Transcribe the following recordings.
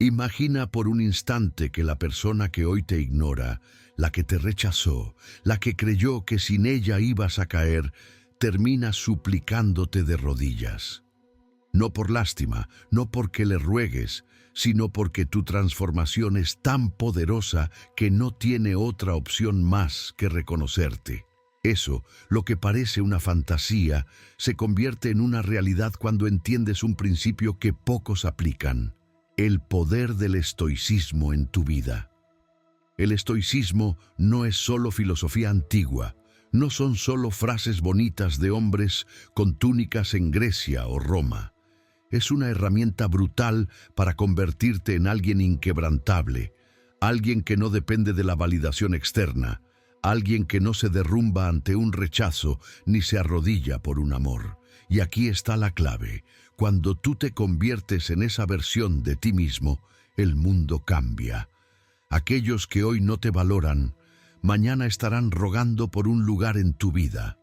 Imagina por un instante que la persona que hoy te ignora, la que te rechazó, la que creyó que sin ella ibas a caer, termina suplicándote de rodillas. No por lástima, no porque le ruegues, sino porque tu transformación es tan poderosa que no tiene otra opción más que reconocerte. Eso, lo que parece una fantasía, se convierte en una realidad cuando entiendes un principio que pocos aplican: el poder del estoicismo en tu vida. El estoicismo no es solo filosofía antigua, no son solo frases bonitas de hombres con túnicas en Grecia o Roma. Es una herramienta brutal para convertirte en alguien inquebrantable, alguien que no depende de la validación externa, alguien que no se derrumba ante un rechazo ni se arrodilla por un amor. Y aquí está la clave: cuando tú te conviertes en esa versión de ti mismo, el mundo cambia. Aquellos que hoy no te valoran, mañana estarán rogando por un lugar en tu vida.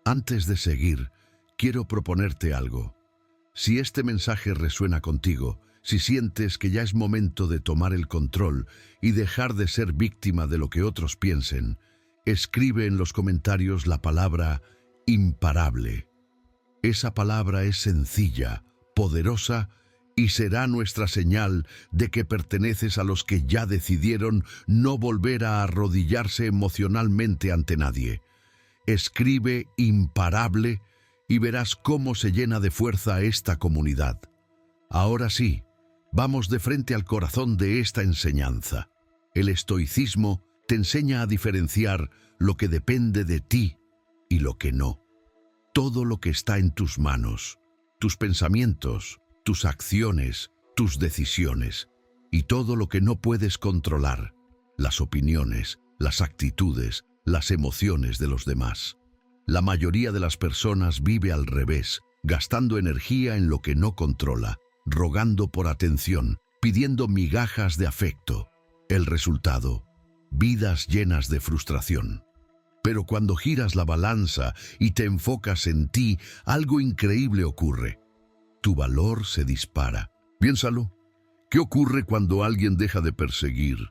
Antes de seguir, quiero proponerte algo. Si este mensaje resuena contigo, si sientes que ya es momento de tomar el control y dejar de ser víctima de lo que otros piensen, escribe en los comentarios la palabra imparable. Esa palabra es sencilla, poderosa, y será nuestra señal de que perteneces a los que ya decidieron no volver a arrodillarse emocionalmente ante nadie. Escribe imparable y verás cómo se llena de fuerza esta comunidad. Ahora sí, vamos de frente al corazón de esta enseñanza. El estoicismo te enseña a diferenciar lo que depende de ti y lo que no. Todo lo que está en tus manos, tus pensamientos, tus acciones, tus decisiones, y todo lo que no puedes controlar, las opiniones, las actitudes, las emociones de los demás. La mayoría de las personas vive al revés, gastando energía en lo que no controla, rogando por atención, pidiendo migajas de afecto. El resultado: vidas llenas de frustración. Pero cuando giras la balanza y te enfocas en ti, algo increíble ocurre. Tu valor se dispara. Piénsalo. ¿Qué ocurre cuando alguien deja de perseguir?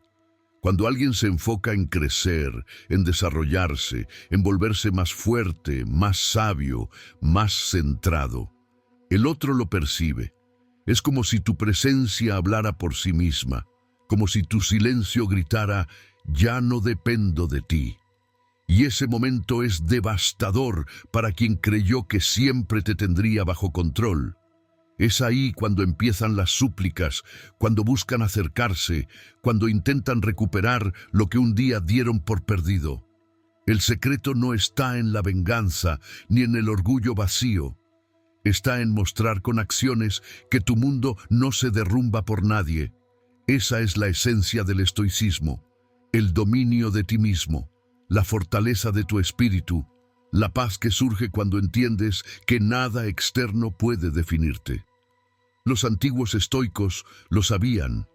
Cuando alguien se enfoca en crecer, en desarrollarse, en volverse más fuerte, más sabio, más centrado. El otro lo percibe. Es como si tu presencia hablara por sí misma, como si tu silencio gritara: ya no dependo de ti. Y ese momento es devastador para quien creyó que siempre te tendría bajo control. Es ahí cuando empiezan las súplicas, cuando buscan acercarse, cuando intentan recuperar lo que un día dieron por perdido. El secreto no está en la venganza ni en el orgullo vacío. Está en mostrar con acciones que tu mundo no se derrumba por nadie. Esa es la esencia del estoicismo: el dominio de ti mismo, la fortaleza de tu espíritu, la paz que surge cuando entiendes que nada externo puede definirte. Los antiguos estoicos lo sabían.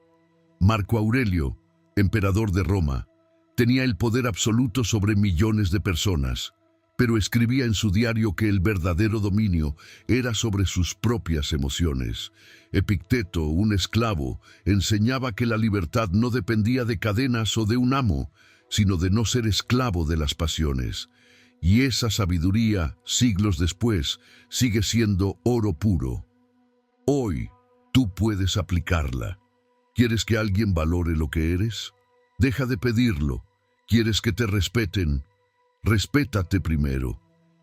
Marco Aurelio, emperador de Roma, tenía el poder absoluto sobre millones de personas, pero escribía en su diario que el verdadero dominio era sobre sus propias emociones. Epicteto, un esclavo, enseñaba que la libertad no dependía de cadenas o de un amo, sino de no ser esclavo de las pasiones. Y esa sabiduría, siglos después, sigue siendo oro puro. Hoy, tú puedes aplicarla. ¿Quieres que alguien valore lo que eres? Deja de pedirlo. ¿Quieres que te respeten? Respétate primero.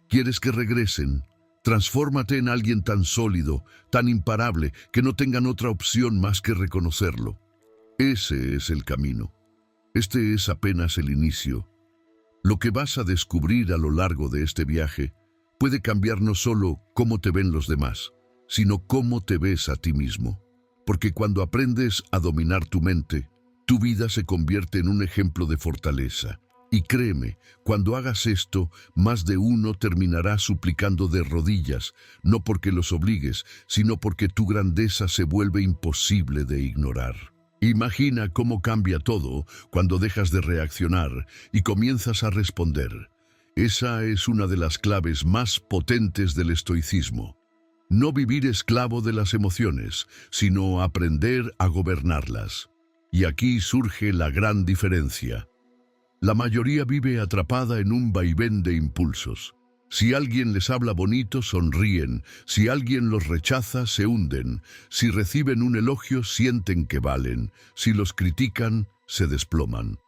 ¿Quieres que regresen? Transfórmate en alguien tan sólido, tan imparable, que no tengan otra opción más que reconocerlo. Ese es el camino. Este es apenas el inicio. Lo que vas a descubrir a lo largo de este viaje puede cambiar no solo cómo te ven los demás, sino cómo te ves a ti mismo. Porque cuando aprendes a dominar tu mente, tu vida se convierte en un ejemplo de fortaleza. Y créeme, cuando hagas esto, más de uno terminará suplicando de rodillas, no porque los obligues, sino porque tu grandeza se vuelve imposible de ignorar. Imagina cómo cambia todo cuando dejas de reaccionar y comienzas a responder. Esa es una de las claves más potentes del estoicismo. No vivir esclavo de las emociones, sino aprender a gobernarlas. Y aquí surge la gran diferencia. La mayoría vive atrapada en un vaivén de impulsos. Si alguien les habla bonito, sonríen. Si alguien los rechaza, se hunden. Si reciben un elogio, sienten que valen. Si los critican, se desploman.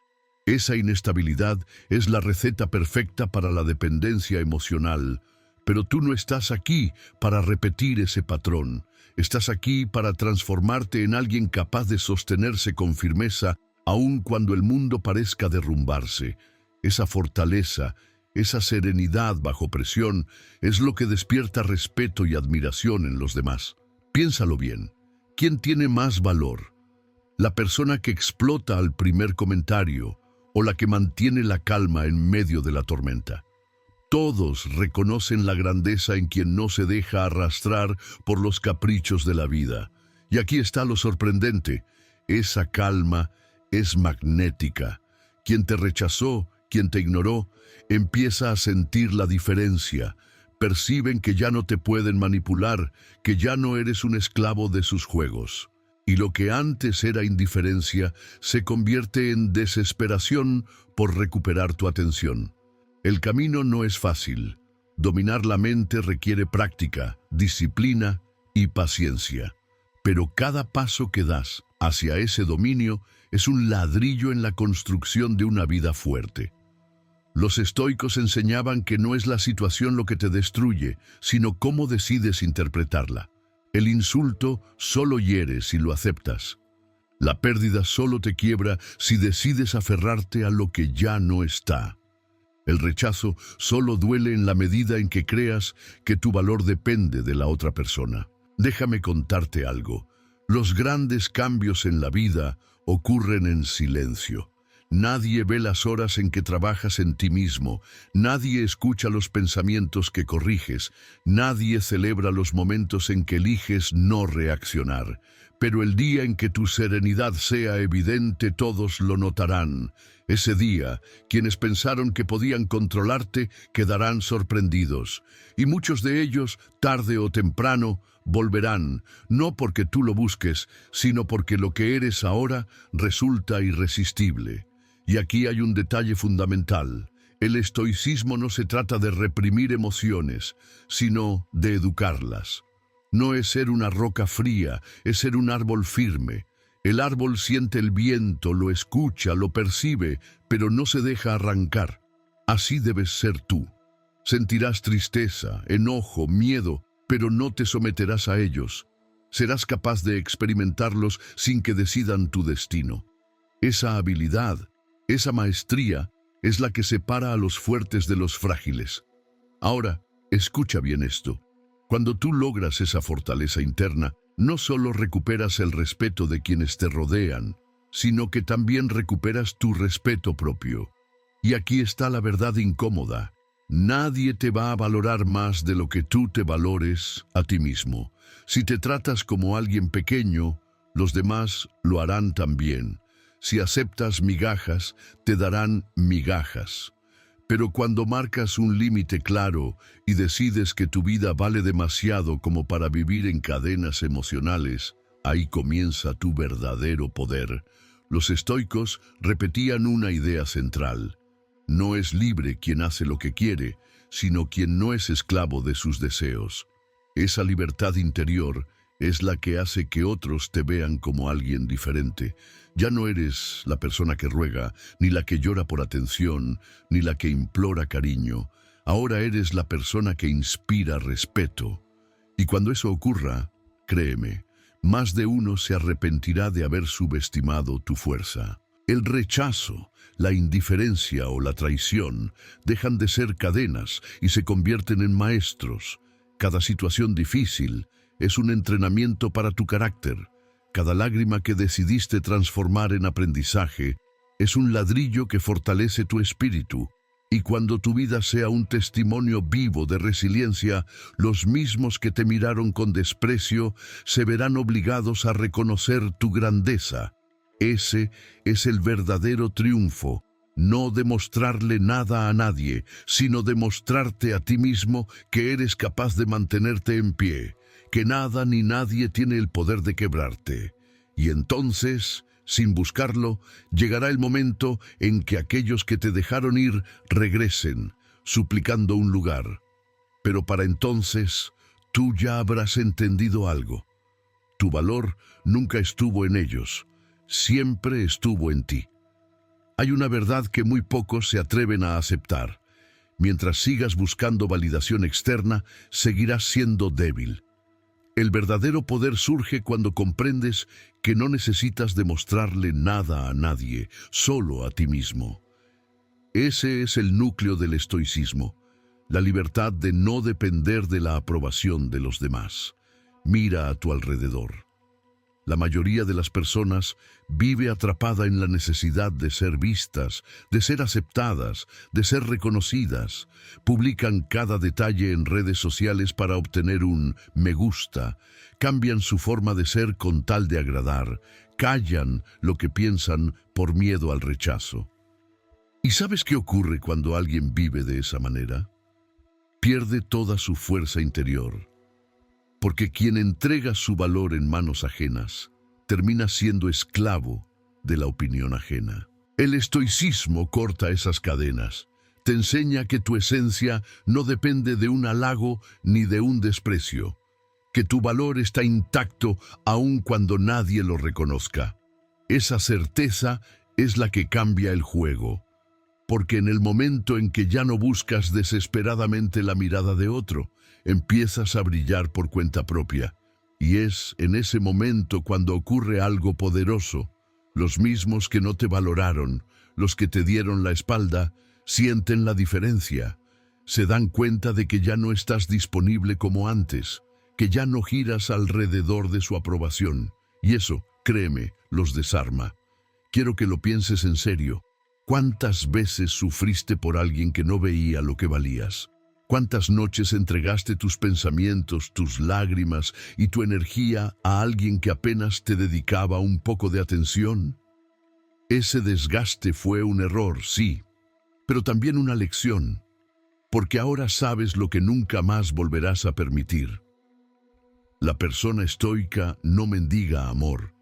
Esa inestabilidad es la receta perfecta para la dependencia emocional. Pero tú no estás aquí para repetir ese patrón. Estás aquí para transformarte en alguien capaz de sostenerse con firmeza, aun cuando el mundo parezca derrumbarse. Esa fortaleza, esa serenidad bajo presión, es lo que despierta respeto y admiración en los demás. Piénsalo bien. ¿Quién tiene más valor? ¿La persona que explota al primer comentario o la que mantiene la calma en medio de la tormenta? Todos reconocen la grandeza en quien no se deja arrastrar por los caprichos de la vida. Y aquí está lo sorprendente. Esa calma es magnética. Quien te rechazó, quien te ignoró, empieza a sentir la diferencia. Perciben que ya no te pueden manipular, que ya no eres un esclavo de sus juegos. Y lo que antes era indiferencia se convierte en desesperación por recuperar tu atención. El camino no es fácil. Dominar la mente requiere práctica, disciplina y paciencia. Pero cada paso que das hacia ese dominio es un ladrillo en la construcción de una vida fuerte. Los estoicos enseñaban que no es la situación lo que te destruye, sino cómo decides interpretarla. El insulto solo hiere si lo aceptas. La pérdida solo te quiebra si decides aferrarte a lo que ya no está. El rechazo solo duele en la medida en que creas que tu valor depende de la otra persona. Déjame contarte algo. Los grandes cambios en la vida ocurren en silencio. Nadie ve las horas en que trabajas en ti mismo, nadie escucha los pensamientos que corriges, nadie celebra los momentos en que eliges no reaccionar. Pero el día en que tu serenidad sea evidente, todos lo notarán. Ese día, quienes pensaron que podían controlarte quedarán sorprendidos, y muchos de ellos, tarde o temprano, volverán, no porque tú lo busques, sino porque lo que eres ahora resulta irresistible. Y aquí hay un detalle fundamental. El estoicismo no se trata de reprimir emociones, sino de educarlas. No es ser una roca fría, es ser un árbol firme. El árbol siente el viento, lo escucha, lo percibe, pero no se deja arrancar. Así debes ser tú. Sentirás tristeza, enojo, miedo, pero no te someterás a ellos. Serás capaz de experimentarlos sin que decidan tu destino. Esa habilidad, esa maestría, es la que separa a los fuertes de los frágiles. Ahora, escucha bien esto. Cuando tú logras esa fortaleza interna, no solo recuperas el respeto de quienes te rodean, sino que también recuperas tu respeto propio. Y aquí está la verdad incómoda. Nadie te va a valorar más de lo que tú te valores a ti mismo. Si te tratas como alguien pequeño, los demás lo harán también. Si aceptas migajas, te darán migajas. Pero cuando marcas un límite claro y decides que tu vida vale demasiado como para vivir en cadenas emocionales, ahí comienza tu verdadero poder. Los estoicos repetían una idea central. No es libre quien hace lo que quiere, sino quien no es esclavo de sus deseos. Esa libertad interior es la que hace que otros te vean como alguien diferente. Ya no eres la persona que ruega, ni la que llora por atención, ni la que implora cariño. Ahora eres la persona que inspira respeto. Y cuando eso ocurra, créeme, más de uno se arrepentirá de haber subestimado tu fuerza. El rechazo, la indiferencia o la traición dejan de ser cadenas y se convierten en maestros. Cada situación difícil es un entrenamiento para tu carácter. Cada lágrima que decidiste transformar en aprendizaje es un ladrillo que fortalece tu espíritu. Y cuando tu vida sea un testimonio vivo de resiliencia, los mismos que te miraron con desprecio se verán obligados a reconocer tu grandeza. Ese es el verdadero triunfo. No demostrarle nada a nadie, sino demostrarte a ti mismo que eres capaz de mantenerte en pie. que nada ni nadie tiene el poder de quebrarte. Y entonces, sin buscarlo, llegará el momento en que aquellos que te dejaron ir regresen, suplicando un lugar. Pero para entonces, tú ya habrás entendido algo. Tu valor nunca estuvo en ellos, siempre estuvo en ti. Hay una verdad que muy pocos se atreven a aceptar. Mientras sigas buscando validación externa, seguirás siendo débil. El verdadero poder surge cuando comprendes que no necesitas demostrarle nada a nadie, solo a ti mismo. Ese es el núcleo del estoicismo, la libertad de no depender de la aprobación de los demás. Mira a tu alrededor. La mayoría de las personas vive atrapada en la necesidad de ser vistas, de ser aceptadas, de ser reconocidas. Publican cada detalle en redes sociales para obtener un me gusta. Cambian su forma de ser con tal de agradar. Callan lo que piensan por miedo al rechazo. ¿Y sabes qué ocurre cuando alguien vive de esa manera? Pierde toda su fuerza interior. Porque quien entrega su valor en manos ajenas termina siendo esclavo de la opinión ajena. El estoicismo corta esas cadenas. Te enseña que tu esencia no depende de un halago ni de un desprecio, que tu valor está intacto aun cuando nadie lo reconozca. Esa certeza es la que cambia el juego, porque en el momento en que ya no buscas desesperadamente la mirada de otro, empiezas a brillar por cuenta propia. Y es en ese momento cuando ocurre algo poderoso. Los mismos que no te valoraron, los que te dieron la espalda, sienten la diferencia. Se dan cuenta de que ya no estás disponible como antes, que ya no giras alrededor de su aprobación. Y eso, créeme, los desarma. Quiero que lo pienses en serio. ¿Cuántas veces sufriste por alguien que no veía lo que valías? ¿Cuántas noches entregaste tus pensamientos, tus lágrimas y tu energía a alguien que apenas te dedicaba un poco de atención? Ese desgaste fue un error, sí, pero también una lección, porque ahora sabes lo que nunca más volverás a permitir. La persona estoica no mendiga amor,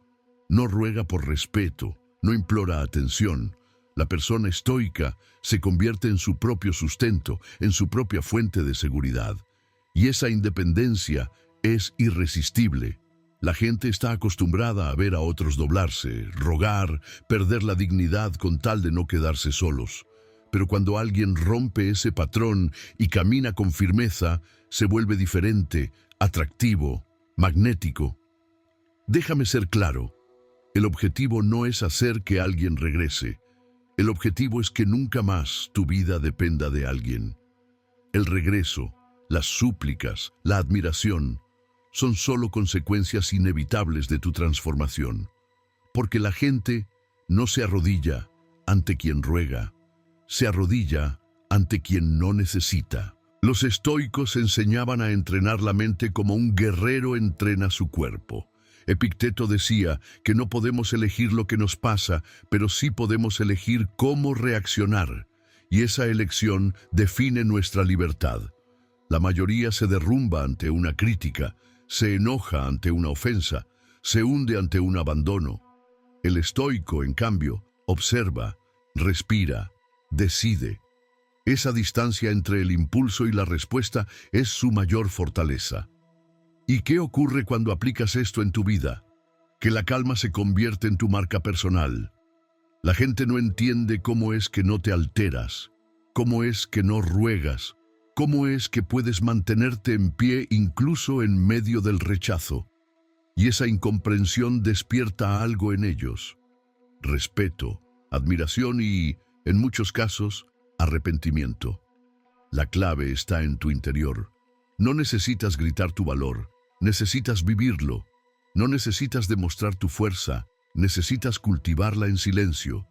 no ruega por respeto, no implora atención. La persona estoica se convierte en su propio sustento, en su propia fuente de seguridad. Y esa independencia es irresistible. La gente está acostumbrada a ver a otros doblarse, rogar, perder la dignidad con tal de no quedarse solos. Pero cuando alguien rompe ese patrón y camina con firmeza, se vuelve diferente, atractivo, magnético. Déjame ser claro, el objetivo no es hacer que alguien regrese. El objetivo es que nunca más tu vida dependa de alguien. El regreso, las súplicas, la admiración, son solo consecuencias inevitables de tu transformación. Porque la gente no se arrodilla ante quien ruega, se arrodilla ante quien no necesita. Los estoicos enseñaban a entrenar la mente como un guerrero entrena su cuerpo. Epicteto decía que no podemos elegir lo que nos pasa, pero sí podemos elegir cómo reaccionar, y esa elección define nuestra libertad. La mayoría se derrumba ante una crítica, se enoja ante una ofensa, se hunde ante un abandono. El estoico, en cambio, observa, respira, decide. Esa distancia entre el impulso y la respuesta es su mayor fortaleza. ¿Y qué ocurre cuando aplicas esto en tu vida? Que la calma se convierte en tu marca personal. La gente no entiende cómo es que no te alteras, cómo es que no ruegas, cómo es que puedes mantenerte en pie incluso en medio del rechazo. Y esa incomprensión despierta algo en ellos: respeto, admiración y, en muchos casos, arrepentimiento. La clave está en tu interior. No necesitas gritar tu valor. Necesitas vivirlo. No necesitas demostrar tu fuerza, necesitas cultivarla en silencio.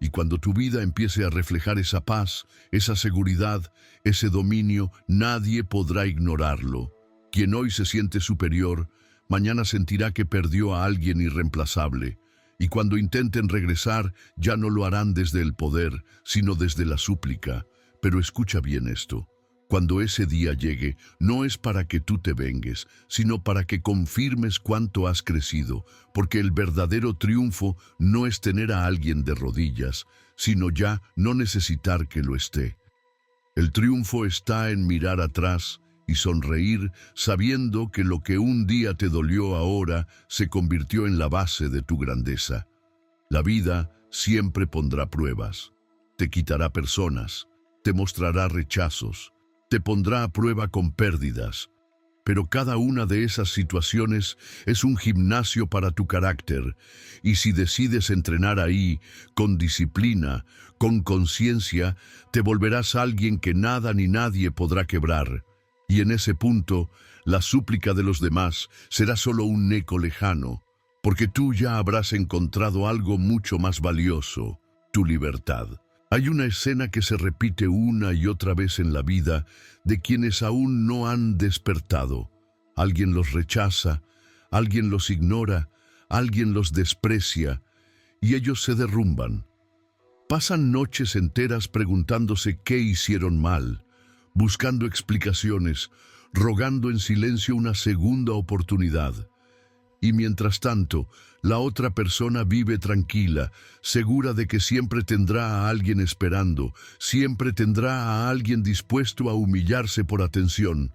Y cuando tu vida empiece a reflejar esa paz, esa seguridad, ese dominio, nadie podrá ignorarlo. Quien hoy se siente superior, mañana sentirá que perdió a alguien irreemplazable. Y cuando intenten regresar, ya no lo harán desde el poder, sino desde la súplica. Pero escucha bien esto. Cuando ese día llegue, no es para que tú te vengues, sino para que confirmes cuánto has crecido, porque el verdadero triunfo no es tener a alguien de rodillas, sino ya no necesitar que lo esté. El triunfo está en mirar atrás y sonreír sabiendo que lo que un día te dolió ahora se convirtió en la base de tu grandeza. La vida siempre pondrá pruebas, te quitará personas, te mostrará rechazos, te pondrá a prueba con pérdidas, pero cada una de esas situaciones es un gimnasio para tu carácter, y si decides entrenar ahí, con disciplina, con conciencia, te volverás alguien que nada ni nadie podrá quebrar, y en ese punto, la súplica de los demás será solo un eco lejano, porque tú ya habrás encontrado algo mucho más valioso, tu libertad. Hay una escena que se repite una y otra vez en la vida de quienes aún no han despertado. Alguien los rechaza, alguien los ignora, alguien los desprecia, y ellos se derrumban. Pasan noches enteras preguntándose qué hicieron mal, buscando explicaciones, rogando en silencio una segunda oportunidad. Y mientras tanto, la otra persona vive tranquila, segura de que siempre tendrá a alguien esperando, siempre tendrá a alguien dispuesto a humillarse por atención.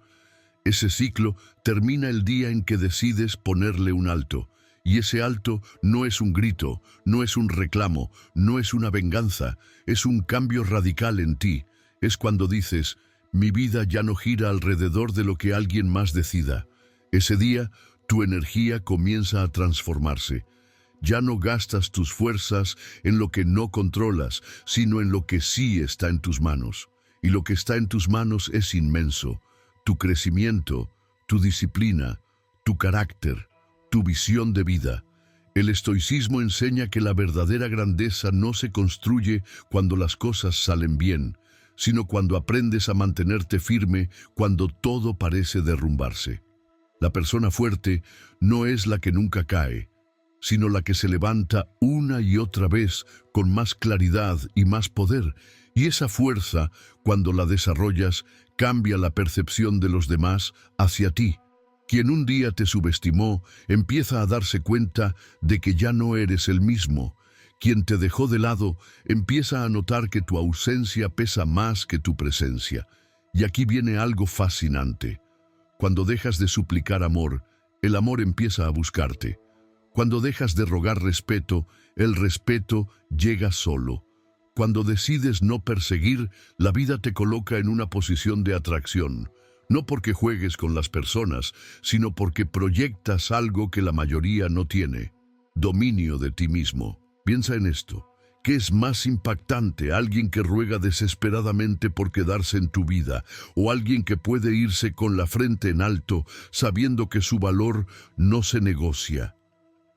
Ese ciclo termina el día en que decides ponerle un alto, y ese alto no es un grito, no es un reclamo, no es una venganza, es un cambio radical en ti. Es cuando dices, mi vida ya no gira alrededor de lo que alguien más decida. Ese día, tu energía comienza a transformarse. Ya no gastas tus fuerzas en lo que no controlas, sino en lo que sí está en tus manos. Y lo que está en tus manos es inmenso. Tu crecimiento, tu disciplina, tu carácter, tu visión de vida. El estoicismo enseña que la verdadera grandeza no se construye cuando las cosas salen bien, sino cuando aprendes a mantenerte firme cuando todo parece derrumbarse. La persona fuerte no es la que nunca cae, sino la que se levanta una y otra vez con más claridad y más poder, y esa fuerza, cuando la desarrollas, cambia la percepción de los demás hacia ti. Quien un día te subestimó, empieza a darse cuenta de que ya no eres el mismo. Quien te dejó de lado, empieza a notar que tu ausencia pesa más que tu presencia. Y aquí viene algo fascinante. Cuando dejas de suplicar amor, el amor empieza a buscarte. Cuando dejas de rogar respeto, el respeto llega solo. Cuando decides no perseguir, la vida te coloca en una posición de atracción. No porque juegues con las personas, sino porque proyectas algo que la mayoría no tiene. Dominio de ti mismo. Piensa en esto. ¿Qué es más impactante? ¿Alguien que ruega desesperadamente por quedarse en tu vida o alguien que puede irse con la frente en alto sabiendo que su valor no se negocia?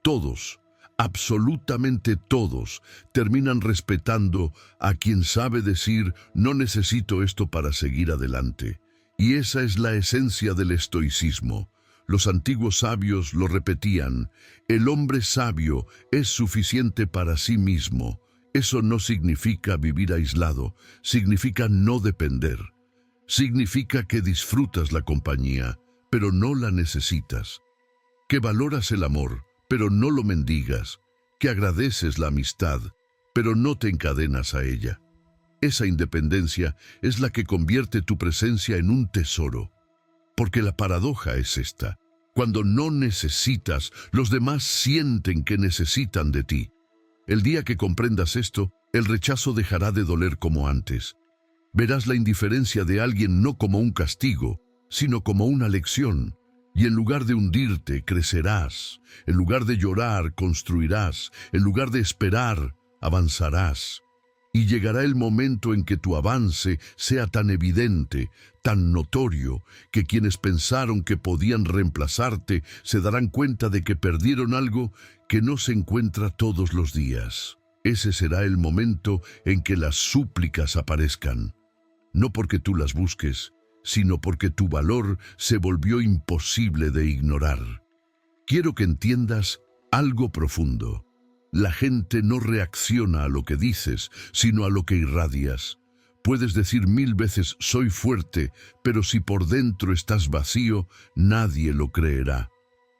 Todos, absolutamente todos, terminan respetando a quien sabe decir no necesito esto para seguir adelante. Y esa es la esencia del estoicismo. Los antiguos sabios lo repetían, el hombre sabio es suficiente para sí mismo. Eso no significa vivir aislado, significa no depender. Significa que disfrutas la compañía, pero no la necesitas. Que valoras el amor, pero no lo mendigas. Que agradeces la amistad, pero no te encadenas a ella. Esa independencia es la que convierte tu presencia en un tesoro. Porque la paradoja es esta. Cuando no necesitas, los demás sienten que necesitan de ti. El día que comprendas esto, el rechazo dejará de doler como antes. Verás la indiferencia de alguien no como un castigo, sino como una lección. Y en lugar de hundirte, crecerás. En lugar de llorar, construirás. En lugar de esperar, avanzarás. Y llegará el momento en que tu avance sea tan evidente, tan notorio, que quienes pensaron que podían reemplazarte se darán cuenta de que perdieron algo que no se encuentra todos los días. Ese será el momento en que las súplicas aparezcan. No porque tú las busques, sino porque tu valor se volvió imposible de ignorar. Quiero que entiendas algo profundo. La gente no reacciona a lo que dices, sino a lo que irradias. Puedes decir 1000 veces soy fuerte, pero si por dentro estás vacío, nadie lo creerá.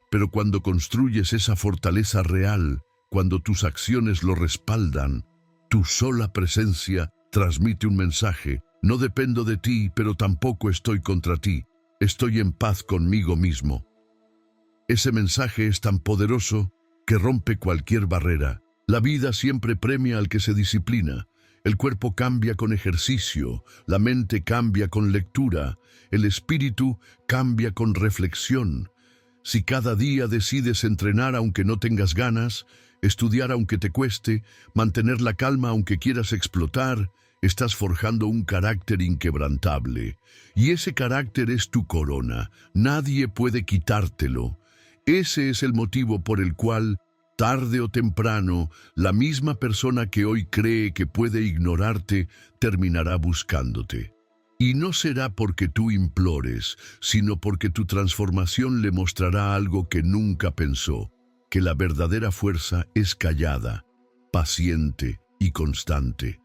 Pero cuando construyes esa fortaleza real, cuando tus acciones lo respaldan, tu sola presencia transmite un mensaje: no dependo de ti, pero tampoco estoy contra ti. Estoy en paz conmigo mismo. Ese mensaje es tan poderoso que rompe cualquier barrera. La vida siempre premia al que se disciplina. El cuerpo cambia con ejercicio, la mente cambia con lectura, el espíritu cambia con reflexión. Si cada día decides entrenar aunque no tengas ganas, estudiar aunque te cueste, mantener la calma aunque quieras explotar, estás forjando un carácter inquebrantable. Y ese carácter es tu corona. Nadie puede quitártelo. Ese es el motivo por el cual, tarde o temprano, la misma persona que hoy cree que puede ignorarte terminará buscándote. Y no será porque tú implores, sino porque tu transformación le mostrará algo que nunca pensó: que la verdadera fuerza es callada, paciente y constante.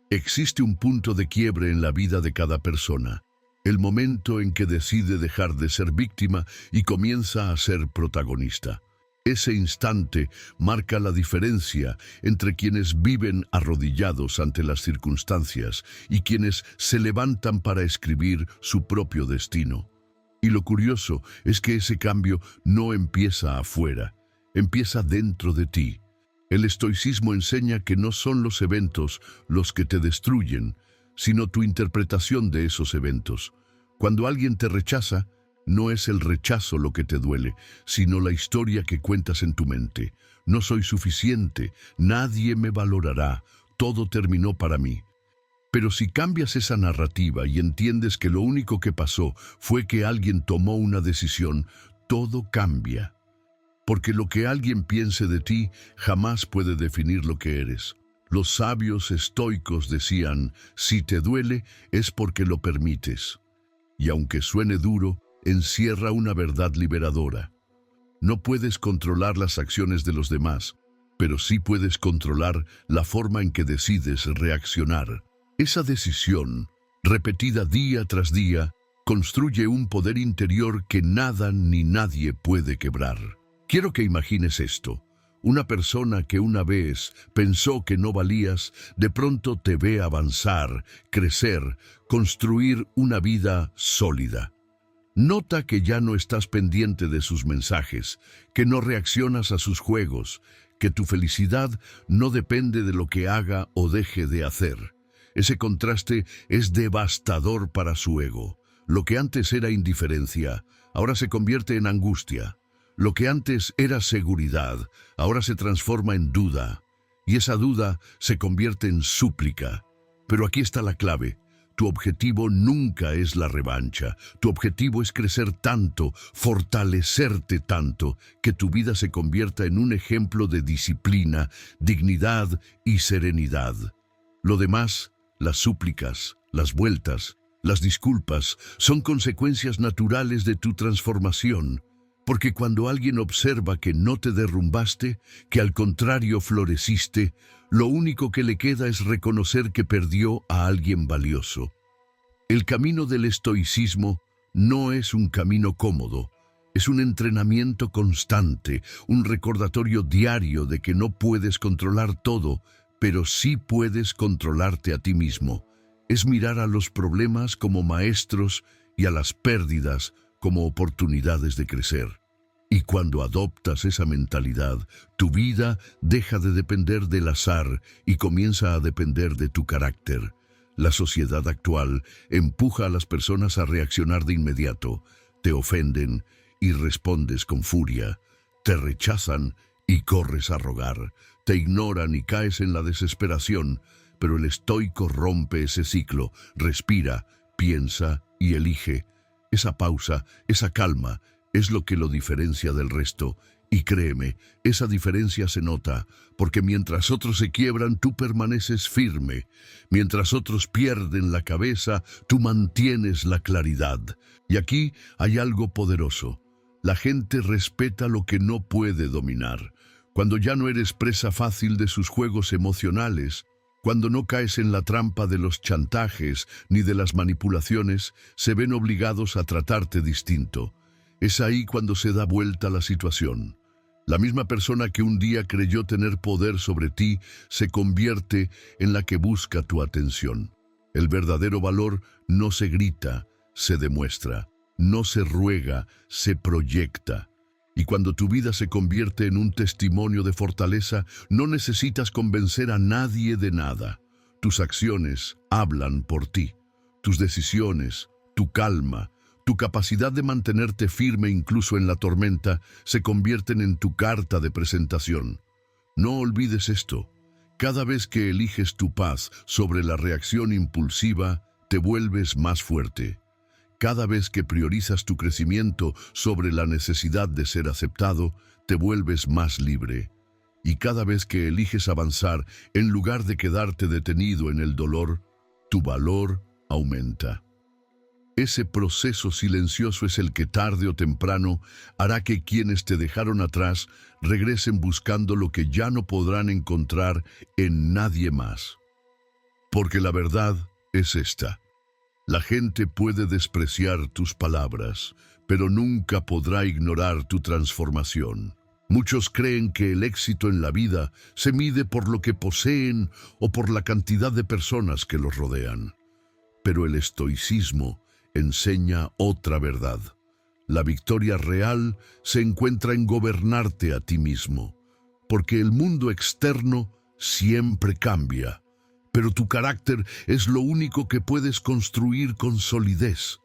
Existe un punto de quiebre en la vida de cada persona, el momento en que decide dejar de ser víctima y comienza a ser protagonista. Ese instante marca la diferencia entre quienes viven arrodillados ante las circunstancias y quienes se levantan para escribir su propio destino. Y lo curioso es que ese cambio no empieza afuera, empieza dentro de ti. El estoicismo enseña que no son los eventos los que te destruyen, sino tu interpretación de esos eventos. Cuando alguien te rechaza, no es el rechazo lo que te duele, sino la historia que cuentas en tu mente. No soy suficiente, nadie me valorará, todo terminó para mí. Pero si cambias esa narrativa y entiendes que lo único que pasó fue que alguien tomó una decisión, todo cambia. Porque lo que alguien piense de ti jamás puede definir lo que eres. Los sabios estoicos decían: si te duele es porque lo permites. Y aunque suene duro, encierra una verdad liberadora. No puedes controlar las acciones de los demás, pero sí puedes controlar la forma en que decides reaccionar. Esa decisión, repetida día tras día, construye un poder interior que nada ni nadie puede quebrar. Quiero que imagines esto. Una persona que una vez pensó que no valías, de pronto te ve avanzar, crecer, construir una vida sólida. Nota que ya no estás pendiente de sus mensajes, que no reaccionas a sus juegos, que tu felicidad no depende de lo que haga o deje de hacer. Ese contraste es devastador para su ego. Lo que antes era indiferencia, ahora se convierte en angustia. Lo que antes era seguridad, ahora se transforma en duda. Y esa duda se convierte en súplica. Pero aquí está la clave. Tu objetivo nunca es la revancha. Tu objetivo es crecer tanto, fortalecerte tanto, que tu vida se convierta en un ejemplo de disciplina, dignidad y serenidad. Lo demás, las súplicas, las vueltas, las disculpas, son consecuencias naturales de tu transformación. Porque cuando alguien observa que no te derrumbaste, que al contrario floreciste, lo único que le queda es reconocer que perdió a alguien valioso. El camino del estoicismo no es un camino cómodo, es un entrenamiento constante, un recordatorio diario de que no puedes controlar todo, pero sí puedes controlarte a ti mismo. Es mirar a los problemas como maestros y a las pérdidas como oportunidades de crecer. Y cuando adoptas esa mentalidad, tu vida deja de depender del azar y comienza a depender de tu carácter. La sociedad actual empuja a las personas a reaccionar de inmediato. Te ofenden y respondes con furia. Te rechazan y corres a rogar. Te ignoran y caes en la desesperación. Pero el estoico rompe ese ciclo, respira, piensa y elige. Esa pausa, esa calma, es lo que lo diferencia del resto. Y créeme, esa diferencia se nota, porque mientras otros se quiebran, tú permaneces firme. Mientras otros pierden la cabeza, tú mantienes la claridad. Y aquí hay algo poderoso. La gente respeta lo que no puede dominar. Cuando ya no eres presa fácil de sus juegos emocionales, Cuando no caes en la trampa de los chantajes ni de las manipulaciones, se ven obligados a tratarte distinto. Es ahí cuando se da vuelta la situación. La misma persona que un día creyó tener poder sobre ti se convierte en la que busca tu atención. El verdadero valor no se grita, se demuestra. No se ruega, se proyecta. Y cuando tu vida se convierte en un testimonio de fortaleza, no necesitas convencer a nadie de nada. Tus acciones hablan por ti. Tus decisiones, tu calma, tu capacidad de mantenerte firme incluso en la tormenta, se convierten en tu carta de presentación. No olvides esto. Cada vez que eliges tu paz sobre la reacción impulsiva, te vuelves más fuerte. Cada vez que priorizas tu crecimiento sobre la necesidad de ser aceptado, te vuelves más libre. Y cada vez que eliges avanzar, en lugar de quedarte detenido en el dolor, tu valor aumenta. Ese proceso silencioso es el que tarde o temprano hará que quienes te dejaron atrás regresen buscando lo que ya no podrán encontrar en nadie más. Porque la verdad es esta. La gente puede despreciar tus palabras, pero nunca podrá ignorar tu transformación. Muchos creen que el éxito en la vida se mide por lo que poseen o por la cantidad de personas que los rodean. Pero el estoicismo enseña otra verdad. La victoria real se encuentra en gobernarte a ti mismo, porque el mundo externo siempre cambia. Pero tu carácter es lo único que puedes construir con solidez.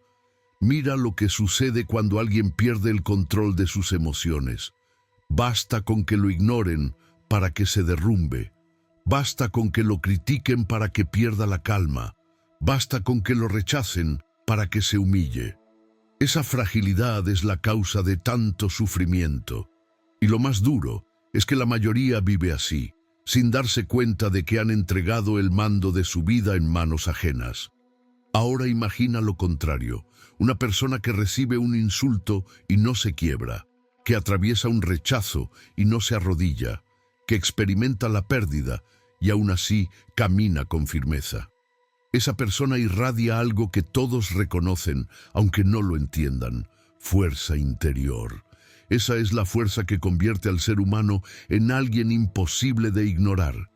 Mira lo que sucede cuando alguien pierde el control de sus emociones. Basta con que lo ignoren para que se derrumbe. Basta con que lo critiquen para que pierda la calma. Basta con que lo rechacen para que se humille. Esa fragilidad es la causa de tanto sufrimiento. Y lo más duro es que la mayoría vive así, sin darse cuenta de que han entregado el mando de su vida en manos ajenas. Ahora imagina lo contrario, una persona que recibe un insulto y no se quiebra, que atraviesa un rechazo y no se arrodilla, que experimenta la pérdida y aún así camina con firmeza. Esa persona irradia algo que todos reconocen, aunque no lo entiendan: fuerza interior. Esa es la fuerza que convierte al ser humano en alguien imposible de ignorar.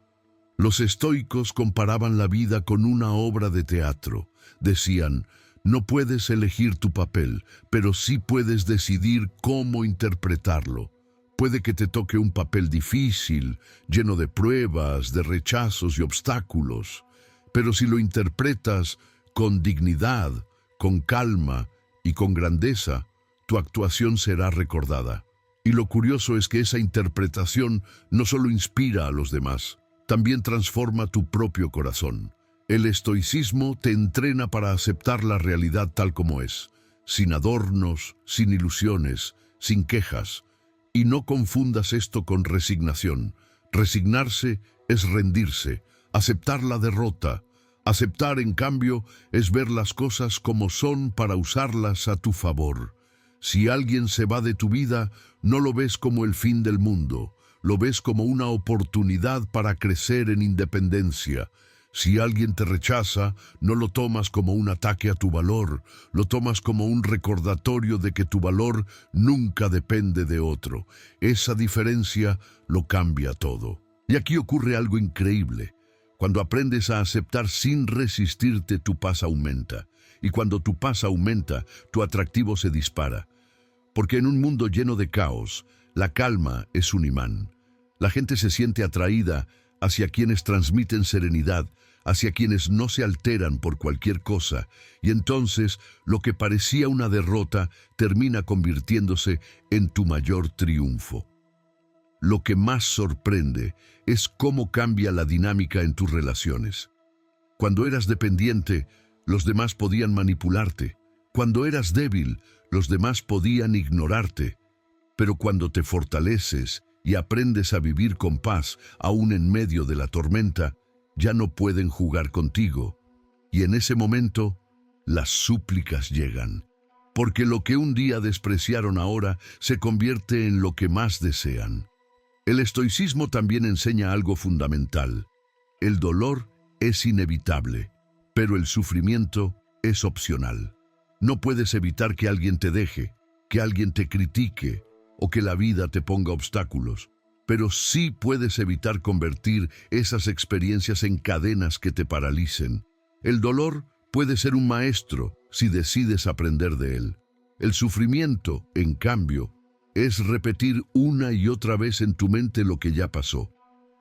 Los estoicos comparaban la vida con una obra de teatro. Decían: no puedes elegir tu papel, pero sí puedes decidir cómo interpretarlo. Puede que te toque un papel difícil, lleno de pruebas, de rechazos y obstáculos. Pero si lo interpretas con dignidad, con calma y con grandeza, tu actuación será recordada. Y lo curioso es que esa interpretación no solo inspira a los demás, también transforma tu propio corazón. El estoicismo te entrena para aceptar la realidad tal como es, sin adornos, sin ilusiones, sin quejas. Y no confundas esto con resignación. Resignarse es rendirse, aceptar la derrota. Aceptar, en cambio, es ver las cosas como son para usarlas a tu favor. Si alguien se va de tu vida, no lo ves como el fin del mundo, lo ves como una oportunidad para crecer en independencia. Si alguien te rechaza, no lo tomas como un ataque a tu valor, lo tomas como un recordatorio de que tu valor nunca depende de otro. Esa diferencia lo cambia todo. Y aquí ocurre algo increíble. Cuando aprendes a aceptar sin resistirte, tu paz aumenta. Y cuando tu paz aumenta, tu atractivo se dispara. Porque en un mundo lleno de caos, la calma es un imán. La gente se siente atraída hacia quienes transmiten serenidad, hacia quienes no se alteran por cualquier cosa, y entonces lo que parecía una derrota termina convirtiéndose en tu mayor triunfo. Lo que más sorprende es cómo cambia la dinámica en tus relaciones. Cuando eras dependiente, los demás podían manipularte. Cuando eras débil, los demás podían ignorarte. Pero cuando te fortaleces y aprendes a vivir con paz, aún en medio de la tormenta, ya no pueden jugar contigo. Y en ese momento, las súplicas llegan. Porque lo que un día despreciaron ahora se convierte en lo que más desean. El estoicismo también enseña algo fundamental. El dolor es inevitable, pero el sufrimiento es opcional. No puedes evitar que alguien te deje, que alguien te critique o que la vida te ponga obstáculos, pero sí puedes evitar convertir esas experiencias en cadenas que te paralicen. El dolor puede ser un maestro si decides aprender de él. El sufrimiento, en cambio, es repetir una y otra vez en tu mente lo que ya pasó.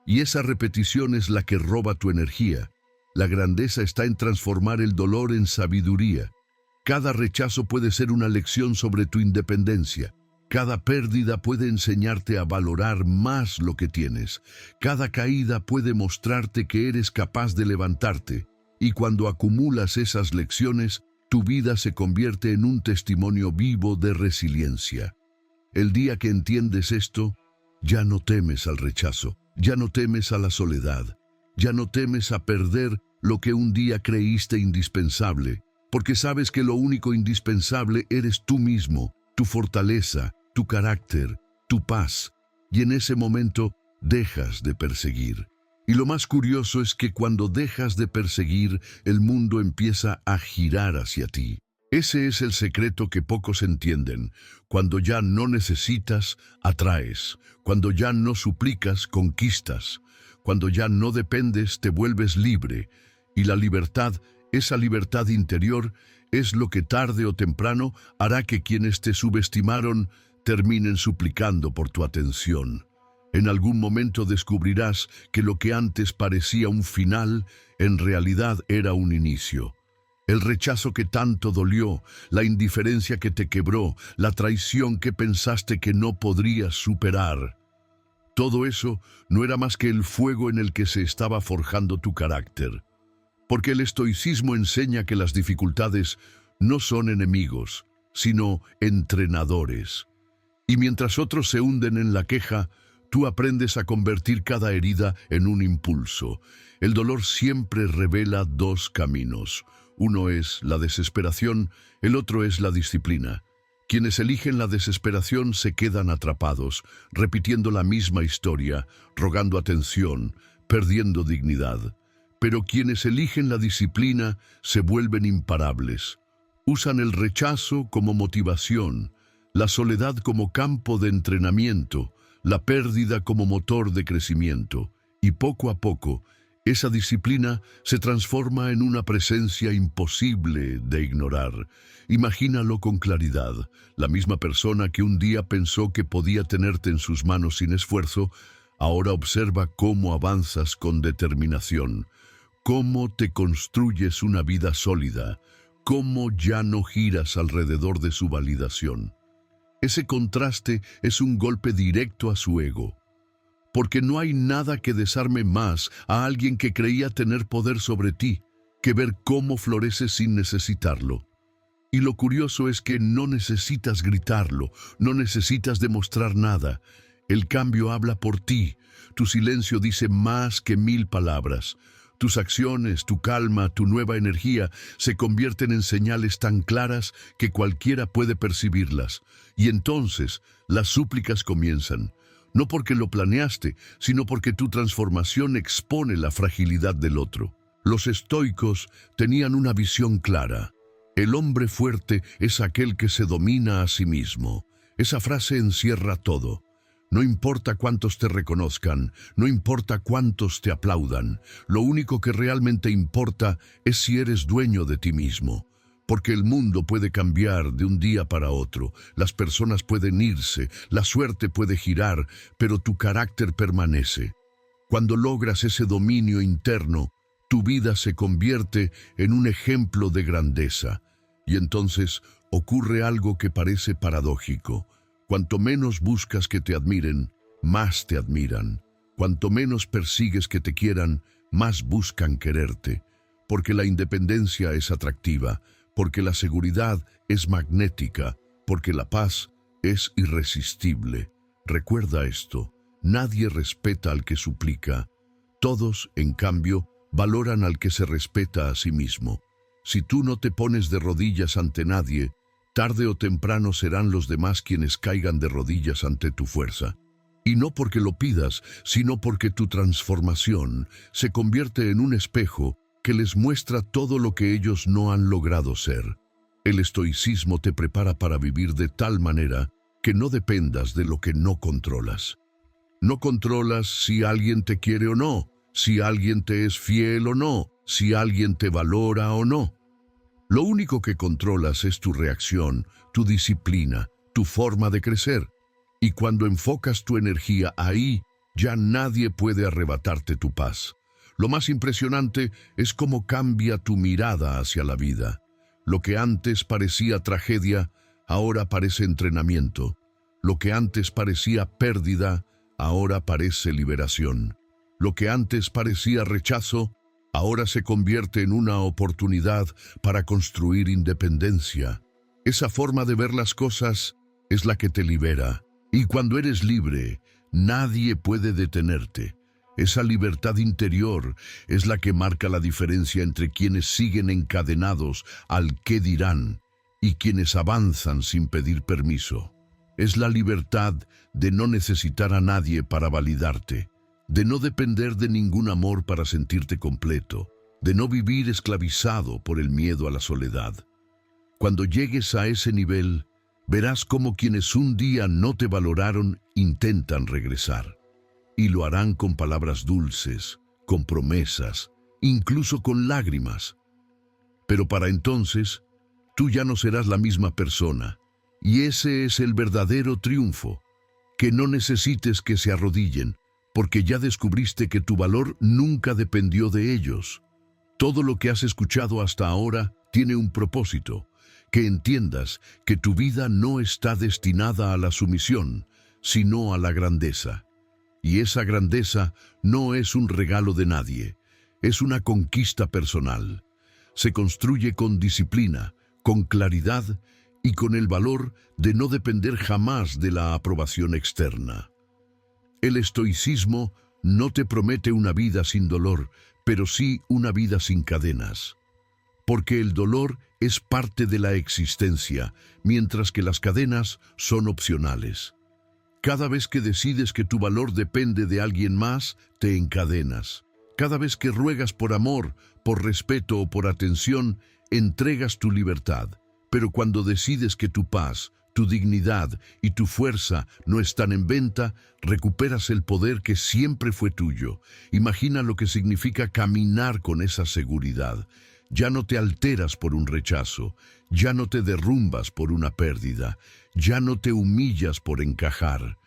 Y esa repetición es la que roba tu energía. La grandeza está en transformar el dolor en sabiduría. Cada rechazo puede ser una lección sobre tu independencia. Cada pérdida puede enseñarte a valorar más lo que tienes. Cada caída puede mostrarte que eres capaz de levantarte. Y cuando acumulas esas lecciones, tu vida se convierte en un testimonio vivo de resiliencia. El día que entiendes esto, ya no temes al rechazo, ya no temes a la soledad, ya no temes a perder lo que un día creíste indispensable, porque sabes que lo único indispensable eres tú mismo, tu fortaleza, tu carácter, tu paz, y en ese momento dejas de perseguir. Y lo más curioso es que cuando dejas de perseguir, el mundo empieza a girar hacia ti. Ese es el secreto que pocos entienden. Cuando ya no necesitas, atraes. Cuando ya no suplicas, conquistas. Cuando ya no dependes, te vuelves libre. Y la libertad, esa libertad interior, es lo que tarde o temprano hará que quienes te subestimaron terminen suplicando por tu atención. En algún momento descubrirás que lo que antes parecía un final, en realidad era un inicio. El rechazo que tanto dolió, la indiferencia que te quebró, la traición que pensaste que no podrías superar. Todo eso no era más que el fuego en el que se estaba forjando tu carácter. Porque el estoicismo enseña que las dificultades no son enemigos, sino entrenadores. Y mientras otros se hunden en la queja, tú aprendes a convertir cada herida en un impulso. El dolor siempre revela dos caminos. Uno es la desesperación, el otro es la disciplina. Quienes eligen la desesperación se quedan atrapados, repitiendo la misma historia, rogando atención, perdiendo dignidad. Pero quienes eligen la disciplina se vuelven imparables. Usan el rechazo como motivación, la soledad como campo de entrenamiento, la pérdida como motor de crecimiento, y poco a poco, esa disciplina se transforma en una presencia imposible de ignorar. Imagínalo con claridad. La misma persona que un día pensó que podía tenerte en sus manos sin esfuerzo, ahora observa cómo avanzas con determinación, cómo te construyes una vida sólida, cómo ya no giras alrededor de su validación. Ese contraste es un golpe directo a su ego, porque no hay nada que desarme más a alguien que creía tener poder sobre ti que ver cómo floreces sin necesitarlo. Y lo curioso es que no necesitas gritarlo, no necesitas demostrar nada. El cambio habla por ti, tu silencio dice más que 1000 palabras. Tus acciones, tu calma, tu nueva energía se convierten en señales tan claras que cualquiera puede percibirlas. Y entonces las súplicas comienzan, no porque lo planeaste, sino porque tu transformación expone la fragilidad del otro. Los estoicos tenían una visión clara. El hombre fuerte es aquel que se domina a sí mismo. Esa frase encierra todo. No importa cuántos te reconozcan, no importa cuántos te aplaudan, lo único que realmente importa es si eres dueño de ti mismo. Porque el mundo puede cambiar de un día para otro, las personas pueden irse, la suerte puede girar, pero tu carácter permanece. Cuando logras ese dominio interno, tu vida se convierte en un ejemplo de grandeza. Y entonces ocurre algo que parece paradójico. Cuanto menos buscas que te admiren, más te admiran. Cuanto menos persigues que te quieran, más buscan quererte. Porque la independencia es atractiva, porque la seguridad es magnética, porque la paz es irresistible. Recuerda esto, nadie respeta al que suplica. Todos, en cambio, valoran al que se respeta a sí mismo. Si tú no te pones de rodillas ante nadie, tarde o temprano serán los demás quienes caigan de rodillas ante tu fuerza. Y no porque lo pidas, sino porque tu transformación se convierte en un espejo que les muestra todo lo que ellos no han logrado ser. El estoicismo te prepara para vivir de tal manera que no dependas de lo que no controlas. No controlas si alguien te quiere o no, si alguien te es fiel o no, si alguien te valora o no. Lo único que controlas es tu reacción, tu disciplina, tu forma de crecer. Y cuando enfocas tu energía ahí, ya nadie puede arrebatarte tu paz. Lo más impresionante es cómo cambia tu mirada hacia la vida. Lo que antes parecía tragedia, ahora parece entrenamiento. Lo que antes parecía pérdida, ahora parece liberación. Lo que antes parecía rechazo, ahora se convierte en una oportunidad para construir independencia. Esa forma de ver las cosas es la que te libera. Y cuando eres libre, nadie puede detenerte. Esa libertad interior es la que marca la diferencia entre quienes siguen encadenados al qué dirán y quienes avanzan sin pedir permiso. Es la libertad de no necesitar a nadie para validarte, de no depender de ningún amor para sentirte completo, de no vivir esclavizado por el miedo a la soledad. Cuando llegues a ese nivel, verás cómo quienes un día no te valoraron intentan regresar. Y lo harán con palabras dulces, con promesas, incluso con lágrimas. Pero para entonces, tú ya no serás la misma persona. Y ese es el verdadero triunfo, que no necesites que se arrodillen, porque ya descubriste que tu valor nunca dependió de ellos. Todo lo que has escuchado hasta ahora tiene un propósito, que entiendas que tu vida no está destinada a la sumisión, sino a la grandeza. Y esa grandeza no es un regalo de nadie, es una conquista personal. Se construye con disciplina, con claridad y con el valor de no depender jamás de la aprobación externa. El estoicismo no te promete una vida sin dolor, pero sí una vida sin cadenas. Porque el dolor es parte de la existencia, mientras que las cadenas son opcionales. Cada vez que decides que tu valor depende de alguien más, te encadenas. Cada vez que ruegas por amor, por respeto o por atención, entregas tu libertad. Pero cuando decides que tu paz, tu dignidad y tu fuerza no están en venta, recuperas el poder que siempre fue tuyo. Imagina lo que significa caminar con esa seguridad. Ya no te alteras por un rechazo, ya no te derrumbas por una pérdida, ya no te humillas por encajar.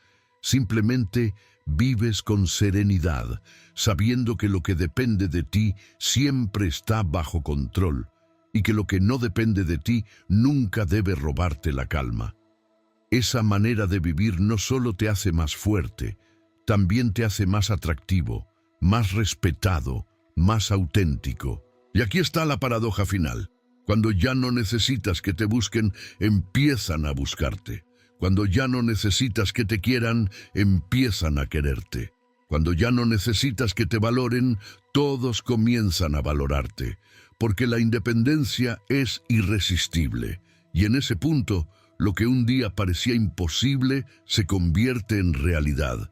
Simplemente vives con serenidad, sabiendo que lo que depende de ti siempre está bajo control y que lo que no depende de ti nunca debe robarte la calma. Esa manera de vivir no solo te hace más fuerte, también te hace más atractivo, más respetado, más auténtico. Y aquí está la paradoja final. Cuando ya no necesitas que te busquen, empiezan a buscarte. Cuando ya no necesitas que te quieran, empiezan a quererte. Cuando ya no necesitas que te valoren, todos comienzan a valorarte. Porque la independencia es irresistible. Y en ese punto, lo que un día parecía imposible se convierte en realidad.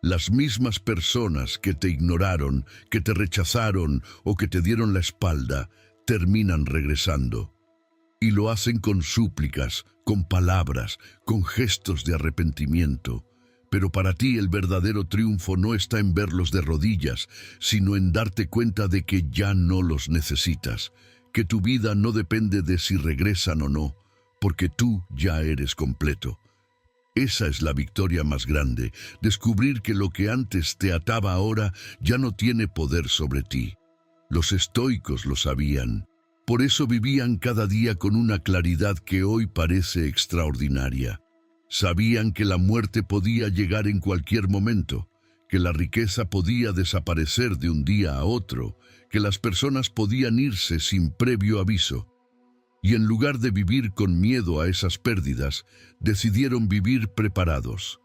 Las mismas personas que te ignoraron, que te rechazaron o que te dieron la espalda, terminan regresando. Y lo hacen con súplicas, con palabras, con gestos de arrepentimiento. Pero para ti el verdadero triunfo no está en verlos de rodillas, sino en darte cuenta de que ya no los necesitas, que tu vida no depende de si regresan o no, porque tú ya eres completo. Esa es la victoria más grande, descubrir que lo que antes te ataba ahora ya no tiene poder sobre ti. Los estoicos lo sabían. Por eso vivían cada día con una claridad que hoy parece extraordinaria. Sabían que la muerte podía llegar en cualquier momento, que la riqueza podía desaparecer de un día a otro, que las personas podían irse sin previo aviso. Y en lugar de vivir con miedo a esas pérdidas, decidieron vivir preparados.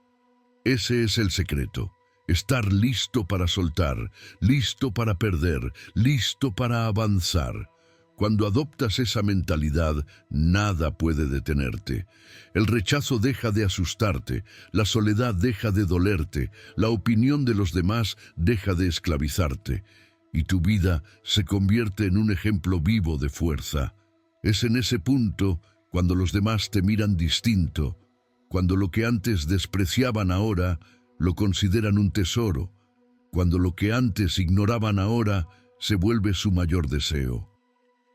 Ese es el secreto, estar listo para soltar, listo para perder, listo para avanzar. Cuando adoptas esa mentalidad, nada puede detenerte. El rechazo deja de asustarte, la soledad deja de dolerte, la opinión de los demás deja de esclavizarte, y tu vida se convierte en un ejemplo vivo de fuerza. Es en ese punto, cuando los demás te miran distinto, cuando lo que antes despreciaban ahora lo consideran un tesoro, cuando lo que antes ignoraban ahora se vuelve su mayor deseo.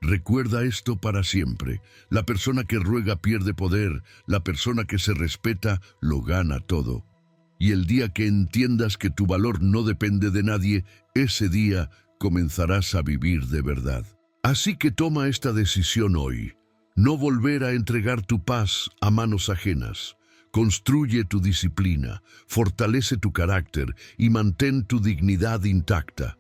Recuerda esto para siempre. La persona que ruega pierde poder, la persona que se respeta lo gana todo. Y el día que entiendas que tu valor no depende de nadie, ese día comenzarás a vivir de verdad. Así que toma esta decisión hoy. No volver a entregar tu paz a manos ajenas. Construye tu disciplina, fortalece tu carácter y mantén tu dignidad intacta.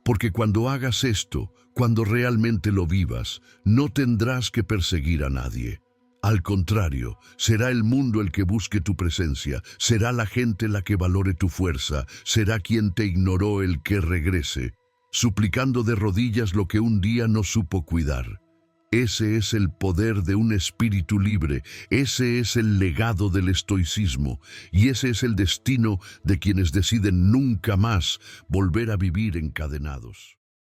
Porque cuando hagas esto, cuando realmente lo vivas, no tendrás que perseguir a nadie. Al contrario, será el mundo el que busque tu presencia, será la gente la que valore tu fuerza, será quien te ignoró el que regrese, suplicando de rodillas lo que un día no supo cuidar. Ese es el poder de un espíritu libre, ese es el legado del estoicismo, y ese es el destino de quienes deciden nunca más volver a vivir encadenados.